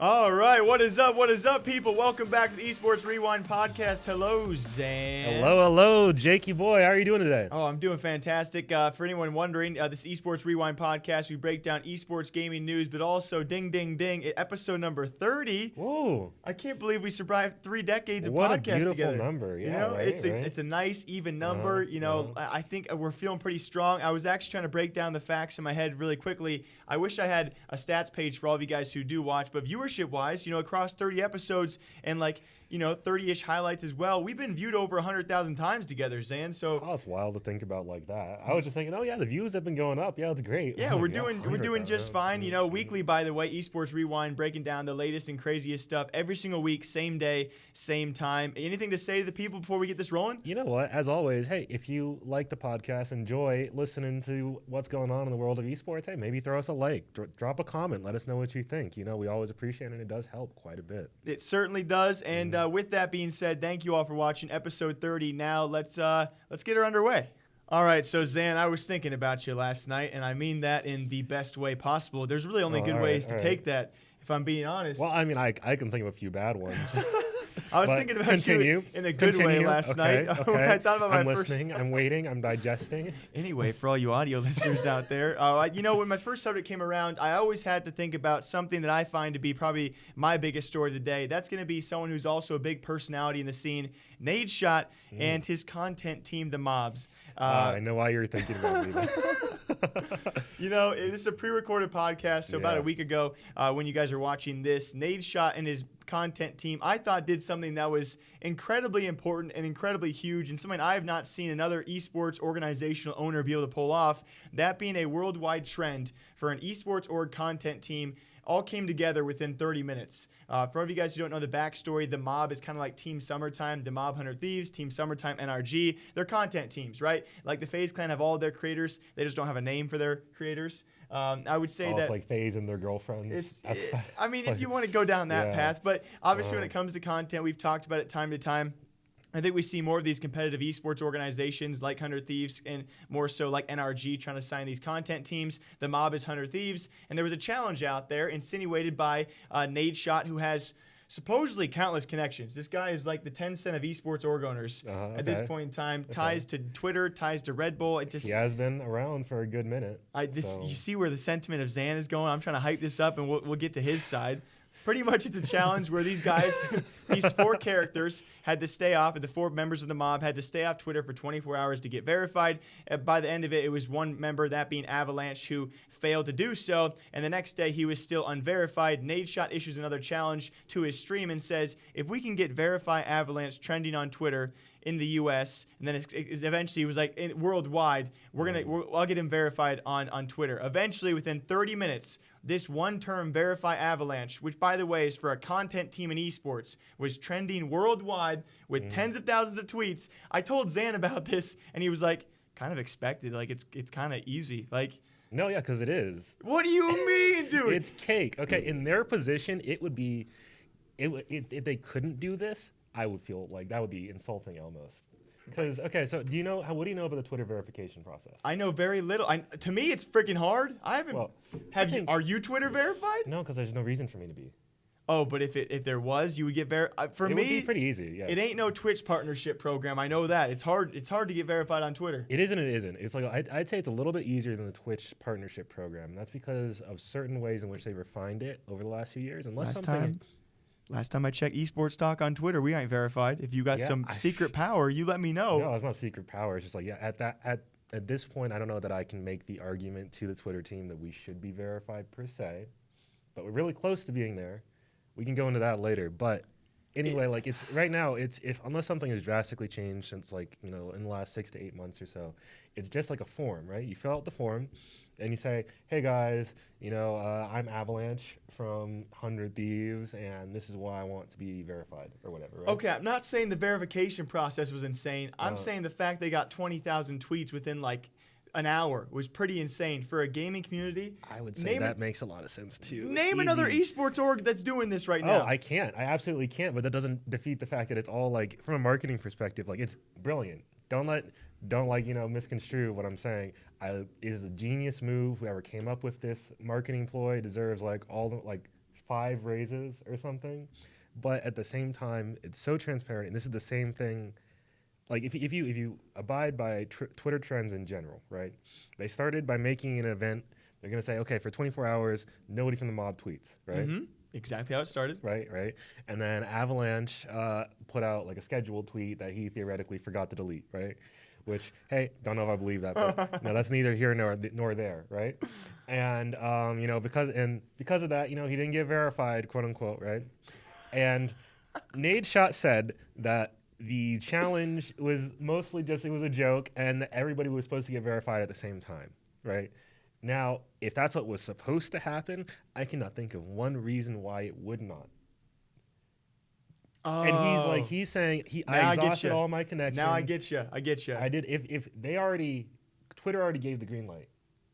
All right, what is up? What is up, people? Welcome back to the Esports Rewind podcast. Hello, Xan. Hello, Jakey boy. How are you doing today? Oh, I'm doing fantastic. For anyone wondering, this Esports Rewind podcast, we break down esports gaming news, but also ding, ding, ding, episode number 30. Whoa. I can't believe we survived 3 decades of What podcast a beautiful together. number. Yeah, You know, right, it's a nice, even number. I think we're feeling pretty strong. I was actually trying to break down the facts in my head really quickly. I wish I had a stats page for all of you guys who do watch, but viewership-wise, across 30 episodes and 30-ish highlights as well, we've been viewed over 100,000 times together, Xan. So it's wild to think about like that. I was just thinking, the views have been going up. Yeah, it's great. Yeah, we're doing just fine. Weekly, by the way, Esports Rewind, breaking down the latest and craziest stuff every single week, same day, same time. Anything to say to the people before we get this rolling? You know what? As always, hey, if you like the podcast, enjoy listening to what's going on in the world of esports, hey, maybe throw us a like, drop a comment, let us know what you think. We always appreciate it, and it does help quite a bit. It certainly does. And with that being said, thank you all for watching episode 30. Now let's get her underway. All right, so Xan, I was thinking about you last night, and I mean that in the best way possible. There's really only good ways to take that, if I'm being honest. Well, I mean, I can think of a few bad ones. I was thinking about you in a good way last night. Okay. I thought about I'm listening. I'm waiting. I'm digesting. Anyway, for all you audio listeners out there, when my first subject came around, I always had to think about something that I find to be probably my biggest story of the day. That's going to be someone who's also a big personality in the scene, Nadeshot, and his content team, the Mobs. I know why you're thinking about me. This is a pre-recorded podcast, so about a week ago, when you guys are watching this, Nadeshot and his content team, I thought did something that was incredibly important and incredibly huge, and something I have not seen another esports organizational owner be able to pull off, that being a worldwide trend for an esports org content team. All came together within 30 minutes. For all of you guys who don't know the backstory, the Mob is kind of like Team Summertime, the Mob 100 Thieves, Team Summertime, NRG. They're content teams, right? Like the FaZe clan have all their creators. They just don't have a name for their creators. I would say that it's like FaZe and their girlfriends. If you want to go down that path, but obviously when it comes to content, we've talked about it time to time. I think we see more of these competitive esports organizations like 100 Thieves and more so like NRG trying to sign these content teams. The Mob is 100 Thieves. And there was a challenge out there insinuated by Nadeshot, who has supposedly countless connections. This guy is like the 10 cent of esports org owners at this point in time. Ties to Twitter, ties to Red Bull. He has been around for a good minute. You see where the sentiment of Xan is going? I'm trying to hype this up, and we'll get to his side. Pretty much it's a challenge where these guys, these 4 characters, had to stay off, and the 4 members of the Mob had to stay off Twitter for 24 hours to get verified. By the end of it, it was one member, that being Avalanche, who failed to do so, and the next day he was still unverified. Nadeshot issues another challenge to his stream and says, if we can get Verify Avalanche trending on Twitter in the U.S., and then eventually he was like, worldwide, I'll get him verified on Twitter. Eventually, within 30 minutes, this one-term Verify Avalanche, which, by the way, is for a content team in esports, was trending worldwide with tens of thousands of tweets. I told Xan about this, and he was like, kind of expected. Like, it's kind of easy. Like, no, yeah, because it is. What do you mean, dude? It's cake. Okay, in their position, it would be, if they couldn't do this, I would feel like that would be insulting almost. Because, okay, so what do you know about the Twitter verification process? I know very little. To me, it's freaking hard. I haven't. Well, are you Twitter verified? No, because there's no reason for me to be. Oh, but if there was, you would get verified. For me, it would be pretty easy. Yeah. It ain't no Twitch partnership program. I know that. It's hard. It's hard to get verified on Twitter. It isn't. It isn't. It's like I'd say it's a little bit easier than the Twitch partnership program. That's because of certain ways in which they refined it over the last few years. Last time I checked esports talk on Twitter, we ain't verified. If you got some secret power, you let me know. No, it's not secret power. It's just like, at this point, I don't know that I can make the argument to the Twitter team that we should be verified per se, but we're really close to being there. We can go into that later. But anyway, it's right now, unless something has drastically changed since in the last 6 to 8 months or so, it's just like a form, right? You fill out the form. And you say, hey guys, I'm Avalanche from 100 Thieves, and this is why I want to be verified, or whatever, right? Okay, I'm not saying the verification process was insane. I'm saying the fact they got 20,000 tweets within an hour was pretty insane for a gaming community. I would say that makes a lot of sense too. Name another esports org that's doing this right now. Oh, I can't. I absolutely can't. But that doesn't defeat the fact that it's all from a marketing perspective, it's brilliant. Don't misconstrue what I'm saying. It is a genius move. Whoever came up with this marketing ploy deserves all the 5 raises or something. But at the same time, it's so transparent, and this is the same thing. Like if you abide by Twitter trends in general, right? They started by making an event. They're gonna say, okay, for 24 hours, nobody from the mob tweets, right? Mm-hmm. Exactly how it started. Right. And then Avalanche put out like a scheduled tweet that he theoretically forgot to delete, right? Which, hey, don't know if I believe that, but no, that's neither here nor there, right? And because of that, he didn't get verified, quote unquote, right? And Nadeshot said that the challenge was mostly just it was a joke, and everybody was supposed to get verified at the same time, right? Now, if that's what was supposed to happen, I cannot think of one reason why it would not. Oh. And he's saying I exhausted all my connections. Now I get you. I did. If Twitter already gave the green light.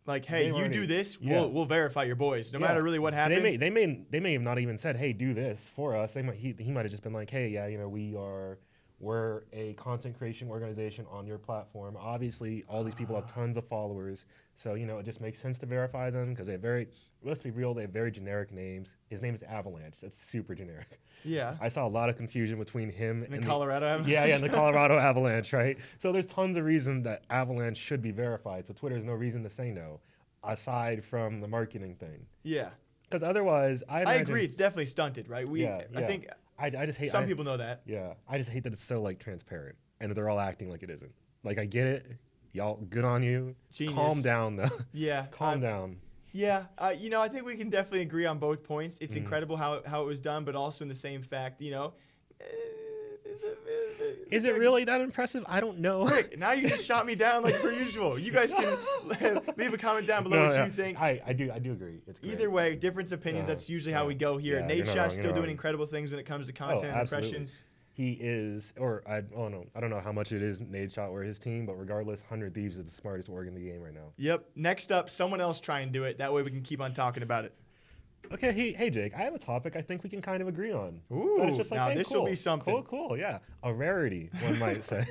Like, hey, you do this, we'll verify your boys, no matter really what happens. They may have not even said, hey, do this for us. He might have just been like, hey, yeah, we're a content creation organization on your platform. Obviously, all these people have tons of followers, so it just makes sense to verify them because let's be real, they have very generic names. His name is Avalanche. That's super generic. Yeah. I saw a lot of confusion between him and the Colorado Avalanche. Yeah, and the Colorado Avalanche, right? So there's tons of reason that Avalanche should be verified. So Twitter has no reason to say no, aside from the marketing thing. Yeah. Because otherwise, I agree. It's definitely stunted, right? I think I just hate. Some people know that. Yeah, I just hate that it's so transparent and that they're all acting like it isn't. Like I get it, y'all. Good on you. Genius. Calm down though. Yeah. Calm down. Yeah, I think we can definitely agree on both points. It's incredible how it was done, but also in the same fact, is it really that impressive? I don't know. Rick, now you just shot me down like per usual. You guys can leave a comment down below what you think. I do agree. It's great. Either way, difference of opinions. That's usually how we go here. Nate Shot's still doing incredible things when it comes to content and impressions. He is, I don't know how much it is Nadeshot or his team, but regardless, 100 Thieves is the smartest org in the game right now. Yep. Next up, someone else try and do it. That way we can keep on talking about it. Okay, hey Jake, I have a topic I think we can kind of agree on. Ooh, it's just now this will be something. Cool, yeah. A rarity, one might say.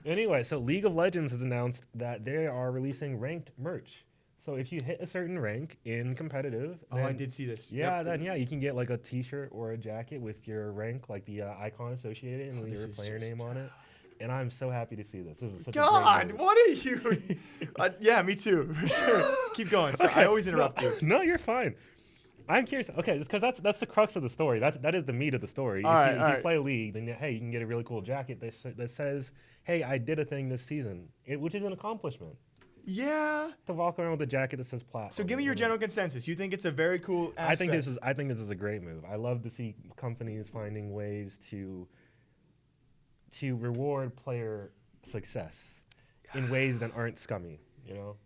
Anyway, so League of Legends has announced that they are releasing ranked merch. So if you hit a certain rank in competitive, I did see this. Yeah, then you can get like a T-shirt or a jacket with your rank, like the icon associated and your player name on it. And I'm so happy to see this. This is such a great move. What are you? Yeah, me too. For sure. Keep going. So I always interrupt you. No, you're fine. I'm curious. Okay, because that's the crux of the story. That is the meat of the story. If you play League, then hey, you can get a really cool jacket that says, "Hey, I did a thing this season," which is an accomplishment. Yeah. To walk around with a jacket that says platform. So give me your general consensus. You think it's a very cool aspect? I think this is a great move. I love to see companies finding ways to reward player success in ways that aren't scummy.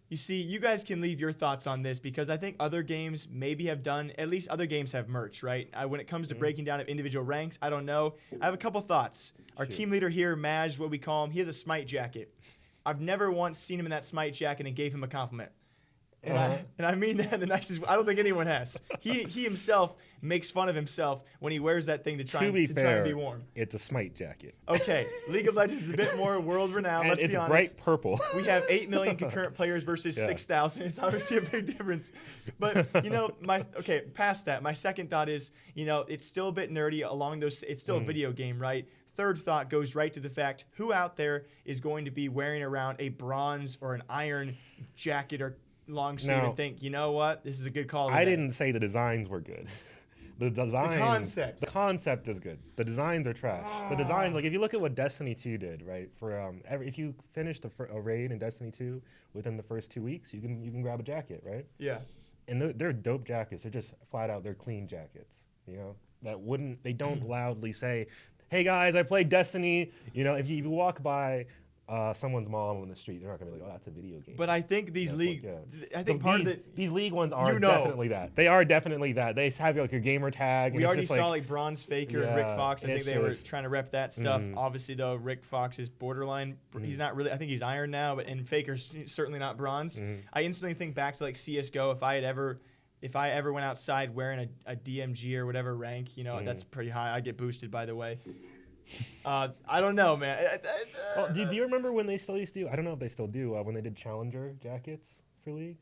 You see, you guys can leave your thoughts on this because I think other games maybe have done, at least other games have merch, right? When it comes to breaking down of individual ranks, I don't know. I have a couple thoughts. Our team leader here, Maj, what we call him, he has a Smite jacket. I've never once seen him in that Smite jacket and gave him a compliment. And I mean that in the nicest way. I don't think anyone has. He himself makes fun of himself when he wears that thing to try and be warm. It's a Smite jacket. Okay, League of Legends is a bit more world renowned. Let's be honest. It's bright purple. We have 8 million concurrent players versus 6,000. It's obviously a big difference. But past that, my second thought is, it's still a bit nerdy along those. It's still a video game, right? Third thought goes right to the fact: who out there is going to be wearing around a bronze or an iron jacket or long sleeve and think, you know what, this is a good call today. I didn't say the designs were good. The concept is good. The designs are trash. The designs, like if you look at what Destiny 2 did, right? For if you finish a raid in Destiny 2 within the first 2 weeks, you can grab a jacket, right? Yeah. And they're dope jackets. They're just flat out, they're clean jackets. They don't loudly say, "Hey guys, I played Destiny." If you walk by someone's mom on the street, they're not gonna be like, "Oh, that's a video game." But I think these league, I think these league ones are definitely that. They are definitely that. They have your gamer tag. We already saw Bronze Faker and Rick Fox. I think they were trying to rep that stuff. Obviously, though, Rick Fox is borderline. He's not really. I think he's iron now, and Faker's certainly not bronze. I instantly think back to CS:GO. If I ever went outside wearing a DMG or whatever rank, that's pretty high. I get boosted, by the way. I don't know, man. Do you remember when they still used to? I don't know if they still do. When they did Challenger jackets for League.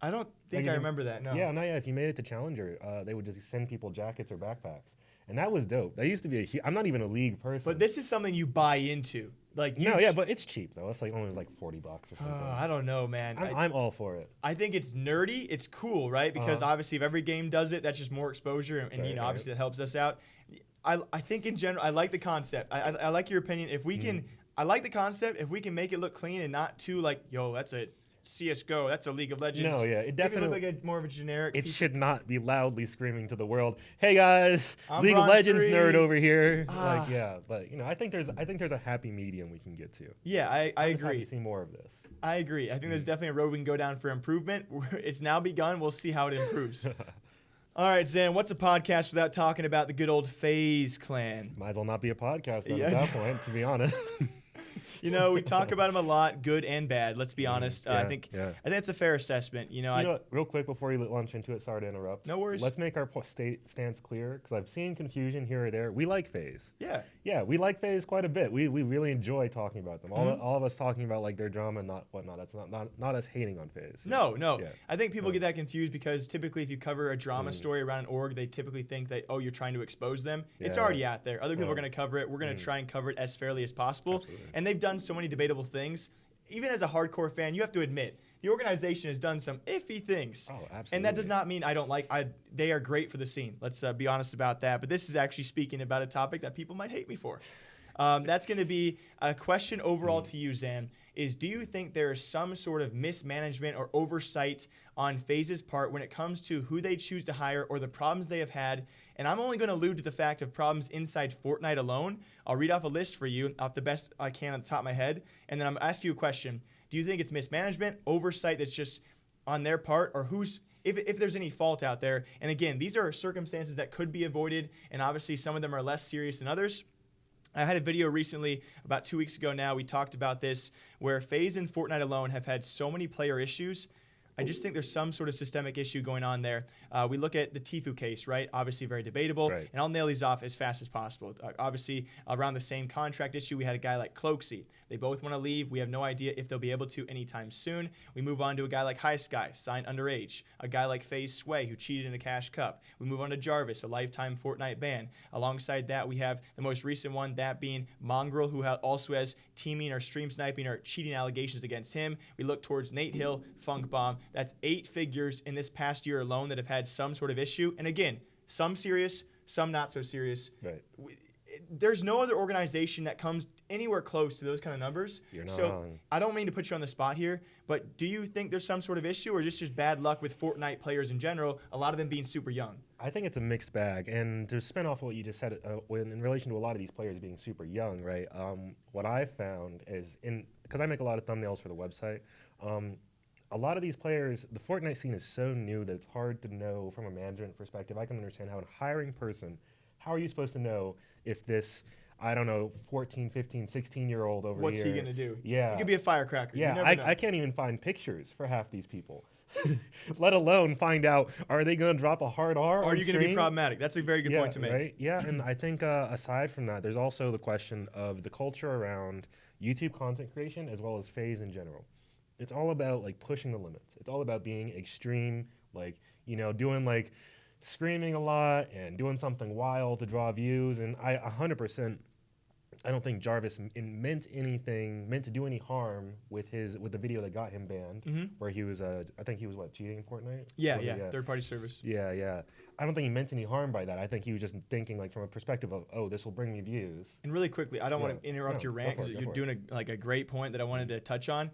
I don't think I remember that. No. Yeah, no, yeah. If you made it to Challenger, they would just send people jackets or backpacks, and that was dope. That used to be I'm not even a league person. But this is something you buy into. Like but it's cheap though. It's like only like $40 or something. I don't know, man. I'm all for it. I think it's nerdy. It's cool, right? Because obviously, if every game does it, that's just more exposure, and obviously that helps us out. I think in general, I like the concept. I like your opinion. If we can, I like the concept. If we can make it look clean and not too like, yo, that's a CS:GO, that's a League of Legends. No, yeah, it definitely look like more of a generic. It should not be loudly screaming to the world, "Hey guys, I'm League of Bronze Legends 3. nerd over here." Like, yeah, but I think there's a happy medium we can get to. Yeah, I agree. To see more of this. I agree. I think there's definitely a road we can go down for improvement. It's now begun. We'll see how it improves. All right, Xan, what's a podcast without talking about the good old FaZe clan? Might as well not be a podcast then at that point, to be honest. We talk about them a lot, good and bad. Let's be honest. I think it's a fair assessment. What, real quick before you launch into it, sorry to interrupt. No worries. Let's make our stance clear because I've seen confusion here or there. We like FaZe. Yeah. Yeah, we like FaZe quite a bit. We really enjoy talking about them. All of us talking about like their drama and whatnot. That's not us hating on FaZe. No. Yeah. I think people get that confused because typically if you cover a drama story around an org, they typically think that, oh, you're trying to expose them. It's already out there. Other people are going to cover it. We're going to try and cover it as fairly as possible. Absolutely. And they've done so many debatable things. Even as a hardcore fan, you have to admit the organization has done some iffy things. Oh, absolutely. And that does not mean I don't like. They are great for the scene. Let's be honest about that. But this is actually speaking about a topic that people might hate me for. That's going to be a question overall to you, Xan. Do you think there is some sort of mismanagement or oversight on FaZe's part when it comes to who they choose to hire or the problems they have had? And I'm only going to allude to the fact of problems inside Fortnite alone. I'll read off a list for you off the best I can on the top of my head. And then I'm going to ask you a question. Do you think it's mismanagement, oversight that's just on their part, or if there's any fault out there? And again, these are circumstances that could be avoided, and obviously some of them are less serious than others. I had a video recently, about 2 weeks ago now, we talked about this, where FaZe and Fortnite alone have had so many player issues. I just think there's some sort of systemic issue going on there. We look at the Tfue case, right? Obviously very debatable, and I'll nail these off as fast as possible. Obviously, around the same contract issue, we had a guy like Cloaksy. They both want to leave. We have no idea if they'll be able to anytime soon. We move on to a guy like High Sky, signed underage. A guy like FaZe Sway, who cheated in a Cash Cup. We move on to Jarvis, a lifetime Fortnite ban. Alongside that, we have the most recent one, that being Mongrel, who also has teaming or stream sniping or cheating allegations against him. We look towards Nate Hill, Funk Bomb. That's 8 figures in this past year alone that have had some sort of issue. And again, some serious, some not so serious. Right. There's no other organization that comes anywhere close to those kind of numbers. You're not wrong. I don't mean to put you on the spot here, but do you think there's some sort of issue, or just bad luck with Fortnite players in general, a lot of them being super young? I think it's a mixed bag. And to spin off what you just said, in relation to a lot of these players being super young, right? What I found is, because I make a lot of thumbnails for the website, a lot of these players, the Fortnite scene is so new that it's hard to know from a management perspective. I can understand how a hiring person, how are you supposed to know if this, I don't know, 14, 15, 16-year-old over What's here. he going to do? Yeah. He could be a firecracker. Yeah, I can't even find pictures for half these people, let alone find out, are they going to drop a hard R? Or are you going to be problematic? That's a very good point to make. Right? Yeah, and I think aside from that, there's also the question of the culture around YouTube content creation as well as FaZe in general. It's all about like pushing the limits. It's all about being extreme, like, doing like screaming a lot and doing something wild to draw views. And I 100%, I don't think Jarvis meant to do any harm with the video that got him banned, where he was, I think he was cheating in Fortnite? Yeah, third-party service. Yeah. I don't think he meant any harm by that. I think he was just thinking like from a perspective of, oh, this will bring me views. And really quickly, I don't want to interrupt your rant because you're doing a great point that I wanted to touch on.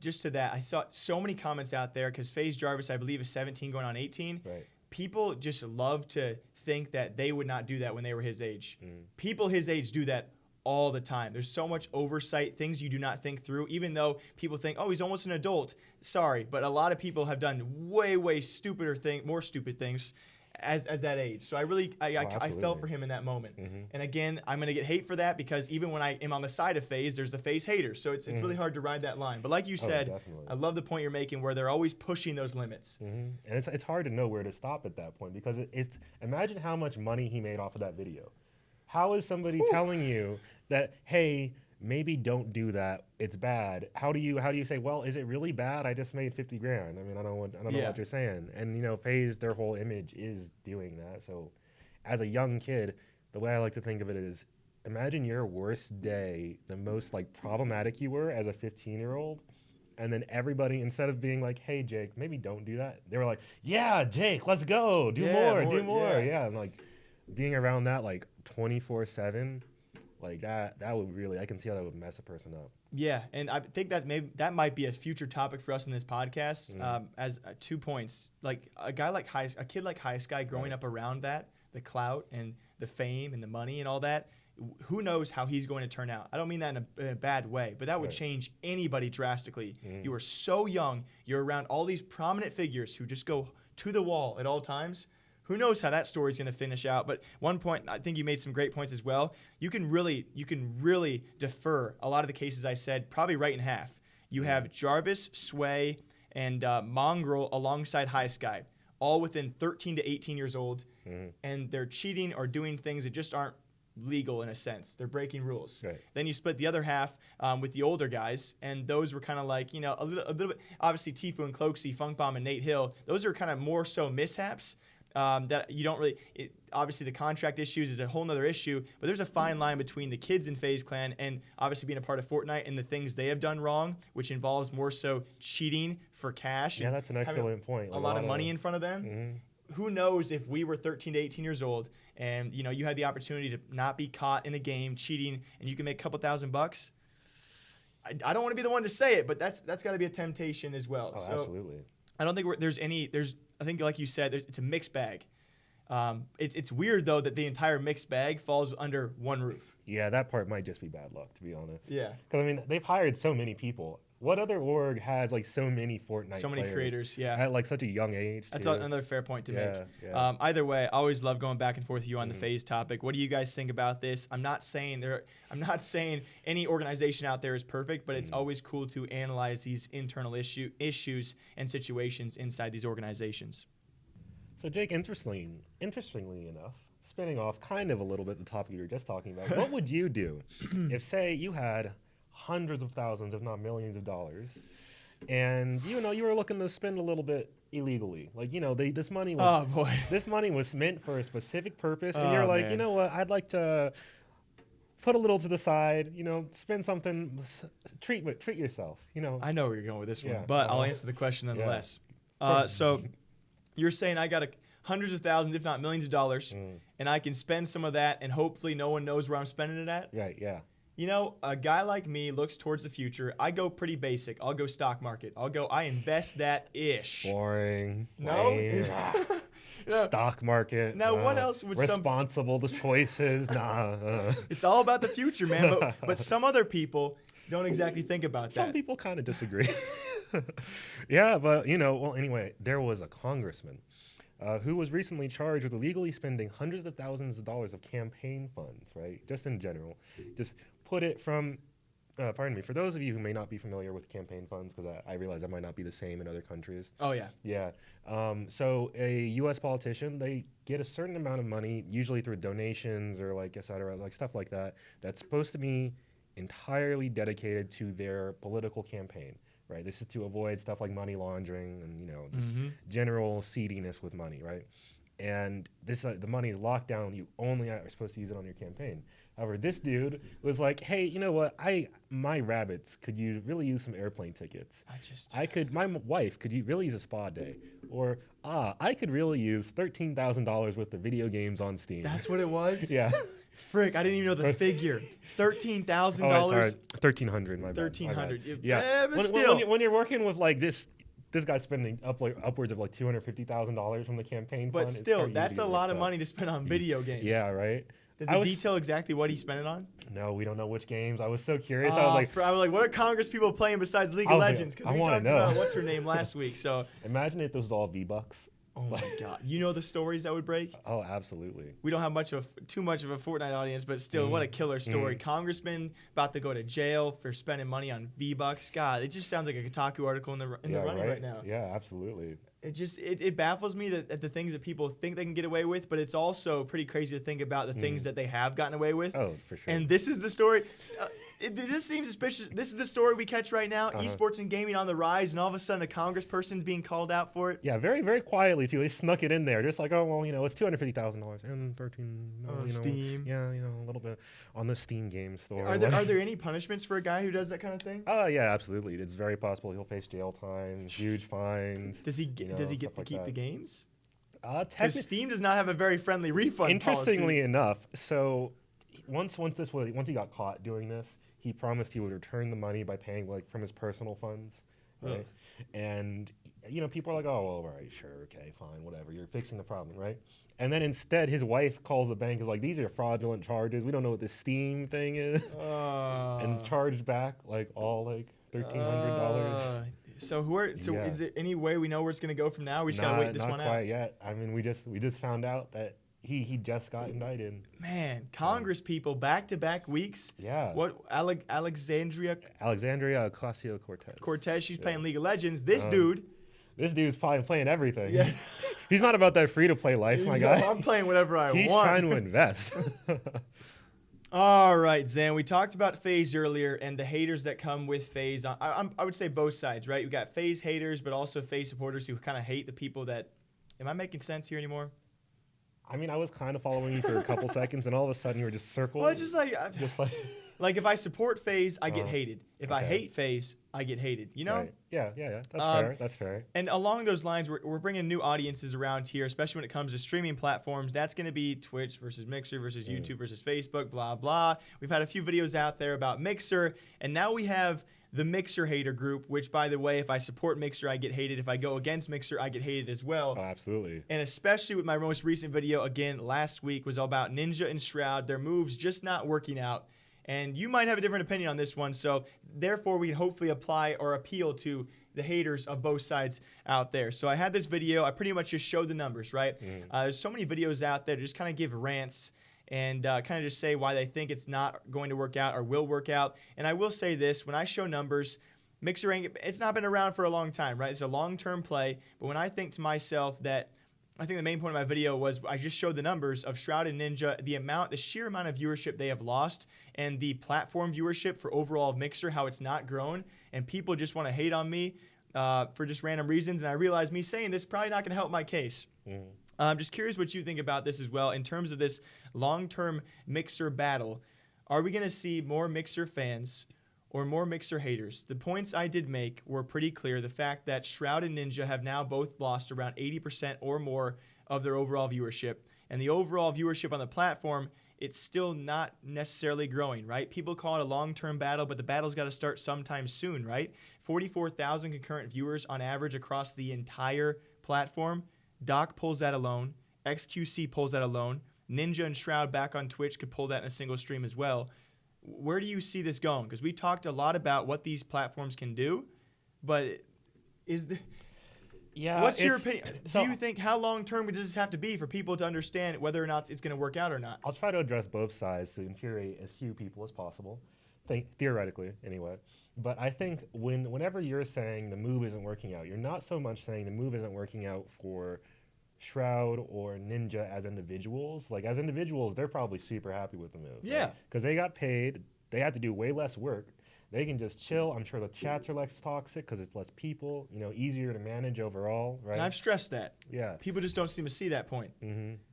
Just to that, I saw so many comments out there because FaZe Jarvis, I believe, is 17 going on 18. Right. People just love to think that they would not do that when they were his age. People his age do that all the time. There's so much oversight, things you do not think through, even though people think, oh, he's almost an adult. Sorry, but a lot of people have done way, way more stupid things as that age. So I felt for him in that moment. And again, I'm going to get hate for that because even when I am on the side of FaZe, there's the FaZe haters. So it's really hard to ride that line. But like you said, I love the point you're making where they're always pushing those limits. And it's hard to know where to stop at that point because imagine how much money he made off of that video. How is somebody telling you that, hey, maybe don't do that. It's bad. How do you say, well, is it really bad? I just made 50 grand. I mean, I don't know what you're saying. And FaZe, their whole image is doing that. So as a young kid, the way I like to think of it is, imagine your worst day, the most like problematic you were as a 15-year-old. And then everybody, instead of being like, hey, Jake, maybe don't do that, they were like, yeah, Jake, let's go. Do more. Yeah. And like being around that like 24/7, like that would really, I can see how that would mess a person up. Yeah, and I think that might be a future topic for us in this podcast. As 2 points, like a kid like High Sky growing up around that, the clout and the fame and the money and all that. Who knows how he's going to turn out? I don't mean that in a bad way, but that would change anybody drastically. You are so young. You're around all these prominent figures who just go to the wall at all times. Who knows how that story's going to finish out? But one point, I think you made some great points as well. You can really defer a lot of the cases I said probably right in half. You have Jarvis, Sway, and Mongrel alongside High Sky, all within 13 to 18 years old, and they're cheating or doing things that just aren't legal in a sense. They're breaking rules. Right. Then you split the other half with the older guys, and those were kind of like, a little bit, obviously Tfue and Cloaksy, Funk Bomb and Nate Hill, those are kind of more so mishaps. That you don't really, obviously the contract issues is a whole nother issue, but there's a fine line between the kids in FaZe Clan and obviously being a part of Fortnite and the things they have done wrong, which involves more so cheating for cash. Yeah, that's an excellent point. A lot of money in front of them. Who knows if we were 13 to 18 years old and you had the opportunity to not be caught in the game cheating and you can make a couple $1,000. I don't want to be the one to say it, but that's got to be a temptation as well. Oh, so absolutely. I don't think I think, like you said, it's a mixed bag. It's weird, though, that the entire mixed bag falls under one roof. Yeah, that part might just be bad luck, to be honest. Yeah. Because, I mean, they've hired so many people. What other org has, like, so many Fortnite So many creators, yeah. At, like, such a young age, That's too. another fair point to make. Yeah. Either way, I always love going back and forth with you on the FaZe topic. What do you guys think about this? I'm not saying any organization out there is perfect, but it's always cool to analyze these internal issues and situations inside these organizations. So, Jake, interestingly enough, spinning off kind of a little bit the topic you were just talking about, what would you do if, say, you had hundreds of thousands, if not millions of dollars, and you were looking to spend a little bit illegally? Like, this money was meant for a specific purpose, and you're like, man, you know what? I'd like to put a little to the side, spend something, treat yourself, I know where you're going with this one, but I'll answer the question nonetheless. So you're saying I got hundreds of thousands, if not millions of dollars, and I can spend some of that, and hopefully no one knows where I'm spending it at? Right, yeah. A guy like me looks towards the future. I go pretty basic. I'll go stock market. I invest that-ish. Boring. No? Stock market. Now, what else would responsible choices? Nah. It's all about the future, man. But some other people don't exactly think about that. Some people kind of disagree. Yeah, but, well, anyway, there was a congressman who was recently charged with illegally spending hundreds of thousands of dollars of campaign funds, right? Just in general. Just put it from, for those of you who may not be familiar with campaign funds, because I realize that might not be the same in other countries. Oh, yeah. Yeah. So a U.S. politician, they get a certain amount of money, usually through donations or like et cetera, like stuff like that, that's supposed to be entirely dedicated to their political campaign. Right, this is to avoid stuff like money laundering and just general seediness with money, right? And this the money is locked down. You only are supposed to use it on your campaign. However, this dude was like, "Hey, you know what? My rabbits could really use some airplane tickets. My wife could really use a spa day, or I could really use $13,000 worth of video games on Steam." That's what it was. Yeah. Frick, I didn't even know the figure. $13,000. Oh, sorry, $1,300. My bad. $1,300. Yeah, but still, when you're working with like this guy's spending upwards of like $250,000 from the campaign fund. But still, that's a lot of money to spend on video games. Yeah, right. Does it detail exactly what he spent it on? No, we don't know which games. I was so curious. I was like, what are Congress people playing besides League of Legends? Because we talked about what's her name last week. So imagine if this was all V-Bucks. Oh my God! You know the stories that would break? Oh, absolutely. We don't have too much of a Fortnite audience, but still, what a killer story! Congressman about to go to jail for spending money on V-Bucks. God, it just sounds like a Kotaku article in the running right now. Yeah, absolutely. It baffles me that the things that people think they can get away with, but it's also pretty crazy to think about the things that they have gotten away with. Oh, for sure. And this is the story. This seems suspicious. This is the story we catch right now. Esports and gaming on the rise, and all of a sudden a congressperson's being called out for it. Yeah, very, very quietly too. They snuck it in there, just like, oh well, it's $250,000 and 13. Steam. Yeah, a little bit on the Steam game store. Are there any punishments for a guy who does that kind of thing? Oh yeah, absolutely. It's very possible he'll face jail time, huge fines. Does he get to keep the games? Because Steam does not have a very friendly refund Interestingly policy. enough, so once he got caught doing this, he promised he would return the money by paying from his personal funds, right? And people are like, oh, well, all right, sure, okay, fine, whatever. You're fixing the problem, right? And then instead, his wife calls the bank, is like, these are fraudulent charges. We don't know what this Steam thing is, and charged back all $1,300. Is there any way we know where it's gonna go from now? We just gotta wait this one out. Not quite yet. I mean, we just found out that he just got indicted. Man, Congress people, back-to-back weeks. Yeah. What, Alexandria Ocasio-Cortez. She's playing League of Legends. This dude's playing everything. Yeah. He's not about that free-to-play life, my guy. I'm playing whatever I want. He's trying to invest. All right, Xan. We talked about FaZe earlier and the haters that come with FaZe. I would say both sides, right? We got FaZe haters, but also FaZe supporters who kind of hate the people that. Am I making sense here anymore? I mean, I was kind of following you for a couple seconds, and all of a sudden you were just circling. Well, it's just like if I support FaZe, I get hated. If I hate FaZe, I get hated. You know? Right. Yeah. That's fair. That's fair. And along those lines, we're bringing new audiences around here, especially when it comes to streaming platforms. That's going to be Twitch versus Mixer versus YouTube versus Facebook, blah, blah. We've had a few videos out there about Mixer, and now we have the Mixer hater group, which, by the way, if I support Mixer, I get hated. If I go against Mixer, I get hated as well. Oh, absolutely. And especially with my most recent video, again, last week, was all about Ninja and Shroud, their moves just not working out. And you might have a different opinion on this one, so therefore we hopefully apply or appeal to the haters of both sides out there. So I had this video. I pretty much just showed the numbers, right? There's so many videos out there to just kind of give rants and kind of just say why they think it's not going to work out or will work out. And I will say this, when I show numbers, Mixer, it's not been around for a long time, right? It's a long-term play. But when I think to myself that, I think the main point of my video was I just showed the numbers of Shroud and Ninja, the sheer amount of viewership they have lost, and the platform viewership for overall Mixer, how it's not grown, and people just want to hate on me for just random reasons. And I realized me saying this is probably not going to help my case. I'm just curious what you think about this as well in terms of this long-term Mixer battle. Are we going to see more Mixer fans or more Mixer haters? The points I did make were pretty clear. The fact that Shroud and Ninja have now both lost around 80% or more of their overall viewership. And the overall viewership on the platform, it's still not necessarily growing, right? People call it a long-term battle, but the battle's got to start sometime soon, right? 44,000 concurrent viewers on average across the entire platform. Doc pulls that alone. XQC pulls that alone. Ninja and Shroud back on Twitch could pull that in a single stream as well. Where do you see this going? Because we talked a lot about what these platforms can do, but what's your opinion? Do you think how long term does this have to be for people to understand whether or not it's going to work out or not? I'll try to address both sides to infuriate as few people as possible, theoretically anyway. But I think whenever you're saying the move isn't working out, you're not so much saying the move isn't working out for Shroud or Ninja as individuals. Like, as individuals, they're probably super happy with the move. Yeah. Because they got paid. They had to do way less work. They can just chill. I'm sure the chats are less toxic because it's less people, easier to manage overall, right? And I've stressed that. Yeah. People just don't seem to see that point.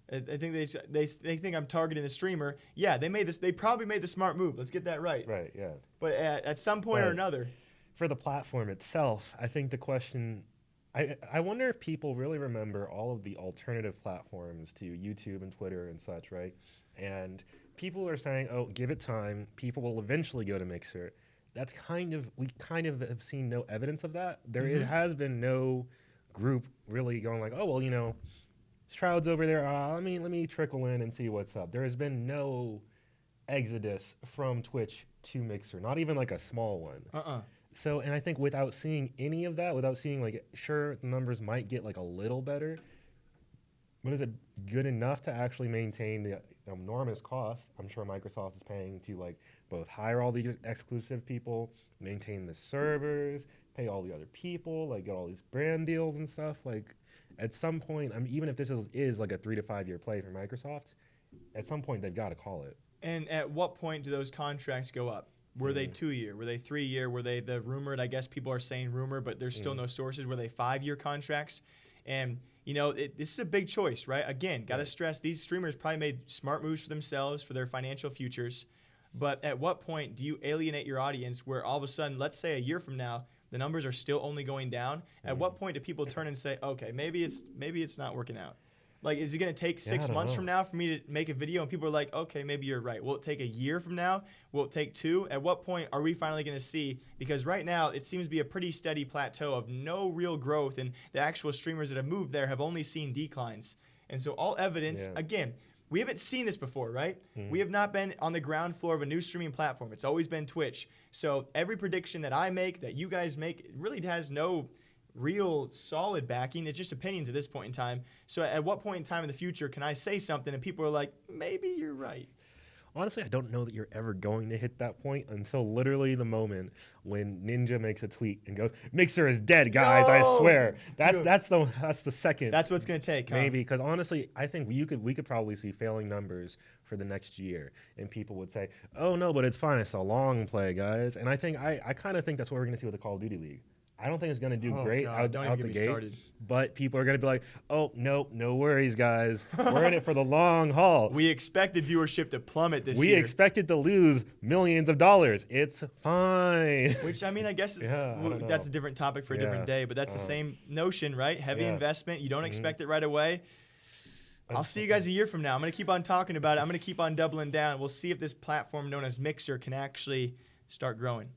I think they think I'm targeting the streamer. Yeah, they probably made the smart move. Let's get that right. Right, yeah. But at some point or another. For the platform itself, I think the question... I wonder if people really remember all of the alternative platforms to YouTube and Twitter and such, right? And people are saying, oh, give it time. People will eventually go to Mixer. We kind of have seen no evidence of that. There has been no group really going like, oh, well, Shroud's over there. Let me trickle in and see what's up. There has been no exodus from Twitch to Mixer, not even like a small one. So, and I think without seeing any of that, without seeing sure, the numbers might get a little better, but is it good enough to actually maintain the enormous cost I'm sure Microsoft is paying to both hire all these exclusive people, maintain the servers, pay all the other people, get all these brand deals and stuff? At some point, even if this is a 3 to 5 year play for Microsoft, at some point they've got to call it. And at what point do those contracts go up? Were they 2-year? Were they 3-year? Were they the rumored, I guess people are saying rumor, but there's still no sources. Were they 5-year contracts? And, you know, this is a big choice, right? Again, got to stress these streamers probably made smart moves for themselves, for their financial futures. But at what point do you alienate your audience where all of a sudden, let's say a year from now, the numbers are still only going down? At what point do people turn and say, okay, maybe it's not working out? Like, is it going to take 6 months from now for me to make a video and people are like, okay, maybe you're right? Will it take a year from now? Will it take 2? At what point are we finally going to see? Because right now it seems to be a pretty steady plateau of no real growth, and the actual streamers that have moved there have only seen declines. And so all evidence, again, we haven't seen this before, right? We have not been on the ground floor of a new streaming platform. It's always been Twitch. So every prediction that I make, that you guys make, it really has no real solid backing. It's just opinions at this point in time. So at what point in time in the future can I say something and people are like, maybe you're right? Honestly, I don't know that you're ever going to hit that point until literally the moment when Ninja makes a tweet and goes, "Mixer is dead, guys! I swear." That's the second. That's what's gonna take, maybe, because honestly, I think we could probably see failing numbers for the next year, and people would say, "Oh no, but it's fine. It's a long play, guys." And I kind of think that's what we're gonna see with the Call of Duty League. I don't think it's going to do great out the gate, but people are going to be like, "Oh, no worries, guys. We're in it for the long haul." We expected viewership to plummet this year. We expected to lose millions of dollars. It's fine. Which, I mean, I guess that's a different topic for a different day, but that's the same notion, right? Heavy investment. You don't expect it right away. I'll see you guys a year from now. I'm going to keep on talking about it. I'm going to keep on doubling down. We'll see if this platform known as Mixer can actually start growing.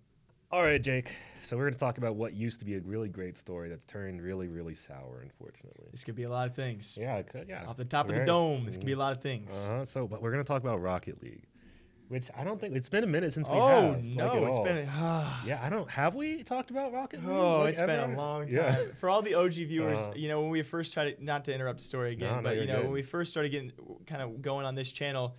All right, Jake. So we're going to talk about what used to be a really great story that's turned really, really sour, unfortunately. This could be a lot of things. Yeah, it could. Yeah. Off the top of the dome, this could be a lot of things. But we're going to talk about Rocket League, which I don't think it's been a minute since we have. Oh no, it's been. Have we talked about Rocket League? Oh, it's been a long time. Yeah. For all the OG viewers, you know, when we first tried, not to interrupt the story again, but you know, when we first started getting kind of going on this channel,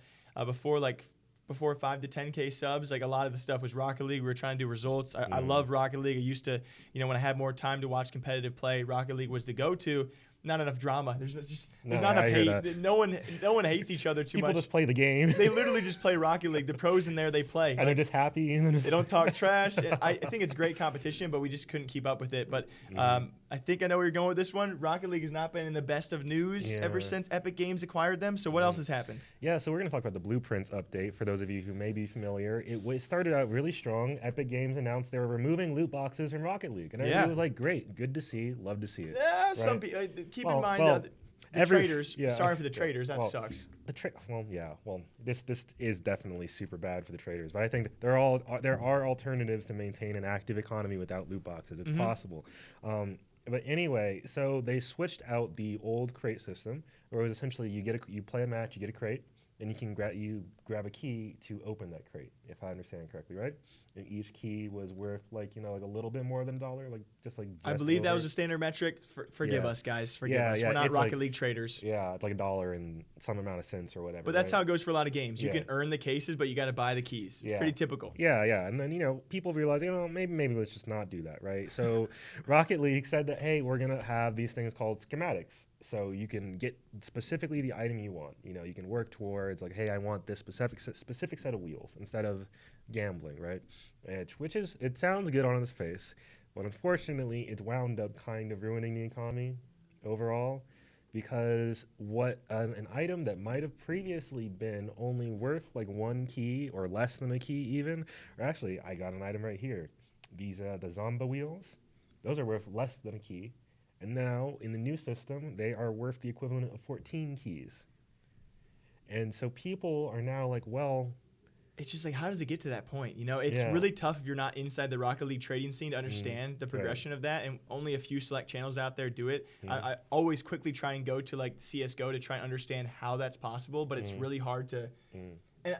before 5 to 10K subs, like a lot of the stuff was Rocket League. We were trying to do results. I love Rocket League. I used to, you know, when I had more time to watch competitive play, Rocket League was the go-to. Not enough drama. There's not enough hate. No one hates each other too much. People just play the game. They literally just play Rocket League. The pros in there, they play. And they're just happy. And they don't talk trash. And I think it's great competition, but we just couldn't keep up with it. But I think I know where you're going with this one. Rocket League has not been in the best of news ever since Epic Games acquired them. So what else has happened? Yeah, so we're going to talk about the Blueprints update. For those of you who may be familiar, it started out really strong. Epic Games announced they were removing loot boxes from Rocket League. And everybody was like, great, good to see, love to see it. Yeah, right? Some people, keep in mind the traders. Sorry for the traders. That sucks. This is definitely super bad for the traders. But I think there are alternatives to maintain an active economy without loot boxes. It's possible. But anyway, so they switched out the old crate system, where it was essentially you play a match, you get a crate, and you can grab a key to open that crate, if I understand correctly, right? And each key was worth like a little bit more than $1, I believe that was a standard metric. Forgive us, guys. Forgive us. We're not Rocket League traders. Yeah, it's like $1 and some amount of cents or whatever. But that's how it goes for a lot of games. You can earn the cases, but you got to buy the keys. Yeah. Pretty typical. Yeah. And then people realize maybe let's just not do that, right? So Rocket League said that, hey, we're gonna have these things called schematics, so you can get specifically the item you want. You can work towards like, hey, I want this specific set of wheels instead of gambling, right? It sounds good on its face, but unfortunately, it's wound up kind of ruining the economy overall, because an item that might have previously been only worth like 1 key or less than a key even, or actually, I got an item right here. These the Zomba wheels, those are worth less than a key, and now in the new system, they are worth the equivalent of 14 keys. And so people are now like, well, it's just like, how does it get to that point? It's really tough if you're not inside the Rocket League trading scene to understand the progression of that, and only a few select channels out there do it. I always quickly try and go to like CSGO to try and understand how that's possible, but it's really hard to. And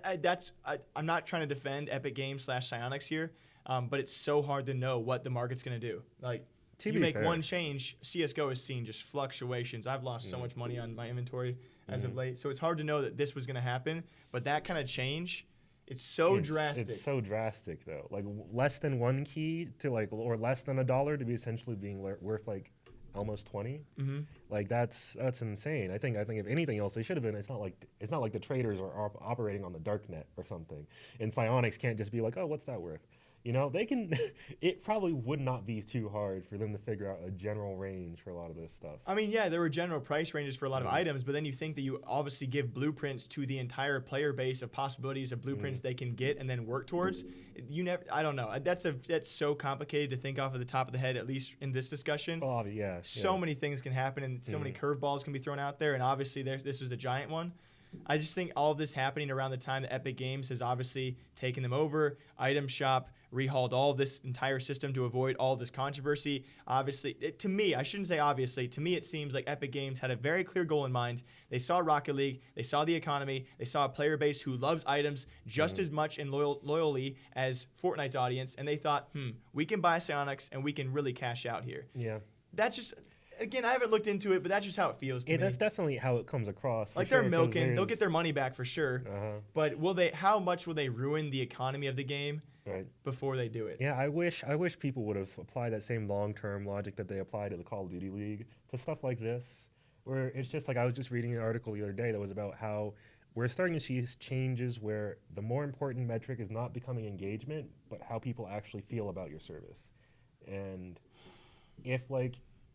I'm not trying to defend Epic Games / Psyonix here, but it's so hard to know what the market's going to do. Like, you make one change, CSGO has seen just fluctuations. I've lost so much money on my inventory as of late, so it's hard to know that this was going to happen. But that kind of change. It's drastic. It's so drastic, though. Like less than 1 key to or less than $1 to be essentially being worth like almost 20. Mm-hmm. Like that's insane. I think if anything else, they should have been. It's not like the traders are operating on the dark net or something. And Psyonix can't just be like, oh, what's that worth? You know, they can. It probably would not be too hard for them to figure out a general range for a lot of this stuff. I mean, yeah, there were general price ranges for a lot of items, but then you think that you obviously give blueprints to the entire player base of possibilities of blueprints they can get and then work towards. You never. I don't know. That's so complicated to think off of the top of the head, at least in this discussion. Oh, yeah. So many things can happen, and so many curveballs can be thrown out there, and obviously this was a giant one. I just think all of this happening around the time that Epic Games has obviously taken them over, Item Shop, rehauled all of this entire system to avoid all of this controversy. Obviously, to me, I shouldn't say obviously, to me it seems like Epic Games had a very clear goal in mind. They saw Rocket League, they saw the economy, they saw a player base who loves items just as much and loyally as Fortnite's audience, and they thought, we can buy Psyonix and we can really cash out here. Yeah. That's just... Again, I haven't looked into it, but that's just how it feels to me. That's definitely how it comes across. Like they're milking, they'll get their money back for sure. But how much will they ruin the economy of the game before they do it? Yeah, I wish people would have applied that same long-term logic that they applied to the Call of Duty League to stuff like this, where it's just like I was just reading an article the other day that was about how we're starting to see changes where the more important metric is not becoming engagement, but how people actually feel about your service. And if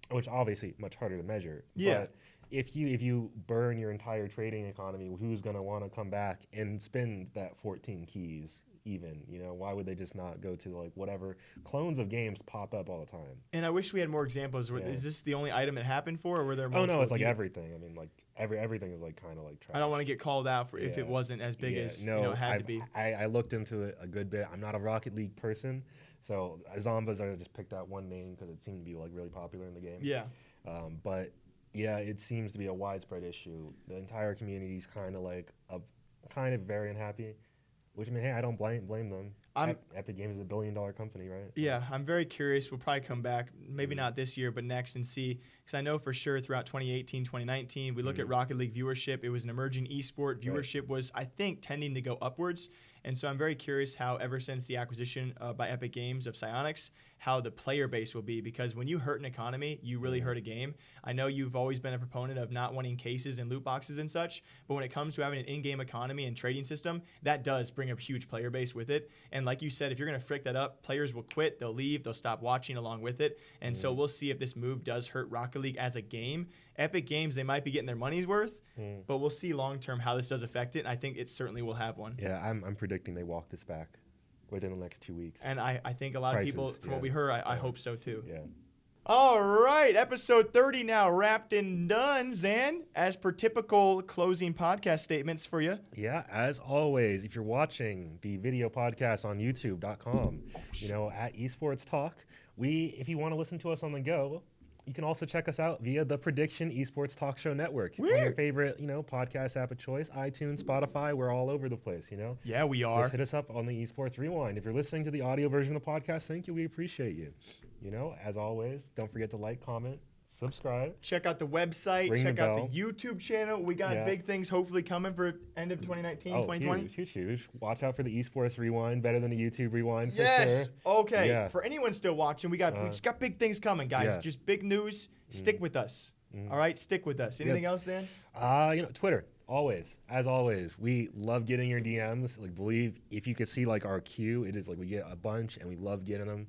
which obviously much harder to measure. Yeah. But if you burn your entire trading economy, who's going to want to come back and spend that 14 keys even? You know, why would they just not go to like whatever clones of games pop up all the time? And I wish we had more examples. Is this the only item it happened for, or were there more? Oh no, it's like everything. I mean, like everything is like kind of like trash. I don't want to get called out for if it wasn't as big as it had to be. I looked into it a good bit. I'm not a Rocket League person. So Zombas, I just picked out one name because it seemed to be like really popular in the game. Yeah. But yeah, it seems to be a widespread issue. The entire community is kind of very unhappy. Which I mean, hey, I don't blame them. Epic Games is $1 billion company, right? Yeah, I'm very curious. We'll probably come back, maybe not this year, but next and see. Because I know for sure throughout 2018, 2019, we look at Rocket League viewership. It was an emerging esport. Viewership was, I think, tending to go upwards. And so I'm very curious how, ever since the acquisition by Epic Games of Psyonix, how the player base will be. Because when you hurt an economy, you really hurt a game. I know you've always been a proponent of not wanting cases and loot boxes and such, but when it comes to having an in-game economy and trading system, that does bring a huge player base with it. And like you said, if you're going to frick that up, players will quit, they'll leave, they'll stop watching along with it. And so we'll see if this move does hurt Rocket League as a game. Epic Games, they might be getting their money's worth, but we'll see long-term how this does affect it. And I think it certainly will have one. Yeah, I'm predicting they walk this back within the next 2 weeks. And I think a lot of people, from what we heard, I hope so too. Yeah. All right, episode 30 now wrapped and done, Xan. As per typical closing podcast statements for you. Yeah, as always, if you're watching the video podcast on youtube.com, at Esports Talk, if you want to listen to us on the go, you can also check us out via the Prediction Esports Talk Show Network. On your favorite, podcast app of choice, iTunes, Spotify, we're all over the place, Yeah, we are. Just hit us up on the Esports Rewind. If you're listening to the audio version of the podcast, thank you. We appreciate you. As always, don't forget to like, comment, subscribe. Check out the website. Check out the YouTube channel. We got big things hopefully coming for end of 2019, 2020. Huge. Watch out for the Esports Rewind. Better than the YouTube Rewind. Yes. Sure. Okay. Yeah. For anyone still watching, we just got big things coming, guys. Yeah. Just big news. Stick with us. All right? Stick with us. Anything else, Dan? Twitter. Always, as always, we love getting your DMs. Believe if you could see our queue, it is we get a bunch and we love getting them.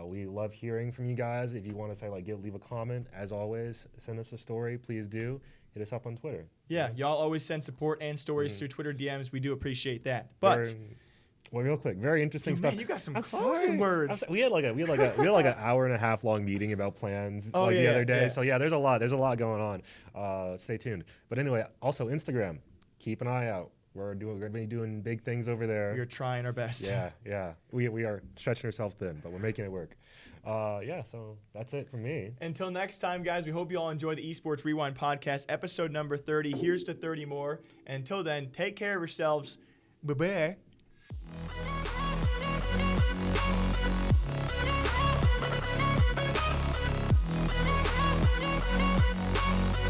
We love hearing from you guys. If you want to say leave a comment, as always, send us a story. Please do hit us up on Twitter. Yeah, y'all always send support and stories through Twitter DMs. We do appreciate that. But real quick, very interesting stuff. Man, you got some closing words. We had an hour and a half long meeting about plans the other day. Yeah. So there's a lot going on. Stay tuned. But anyway, also Instagram, keep an eye out. We're going to be doing big things over there. We're trying our best. Yeah. We are stretching ourselves thin, but we're making it work. So that's it from me. Until next time, guys, we hope you all enjoy the Esports Rewind podcast, episode number 30. Here's to 30 more. Until then, take care of yourselves. Bye-bye.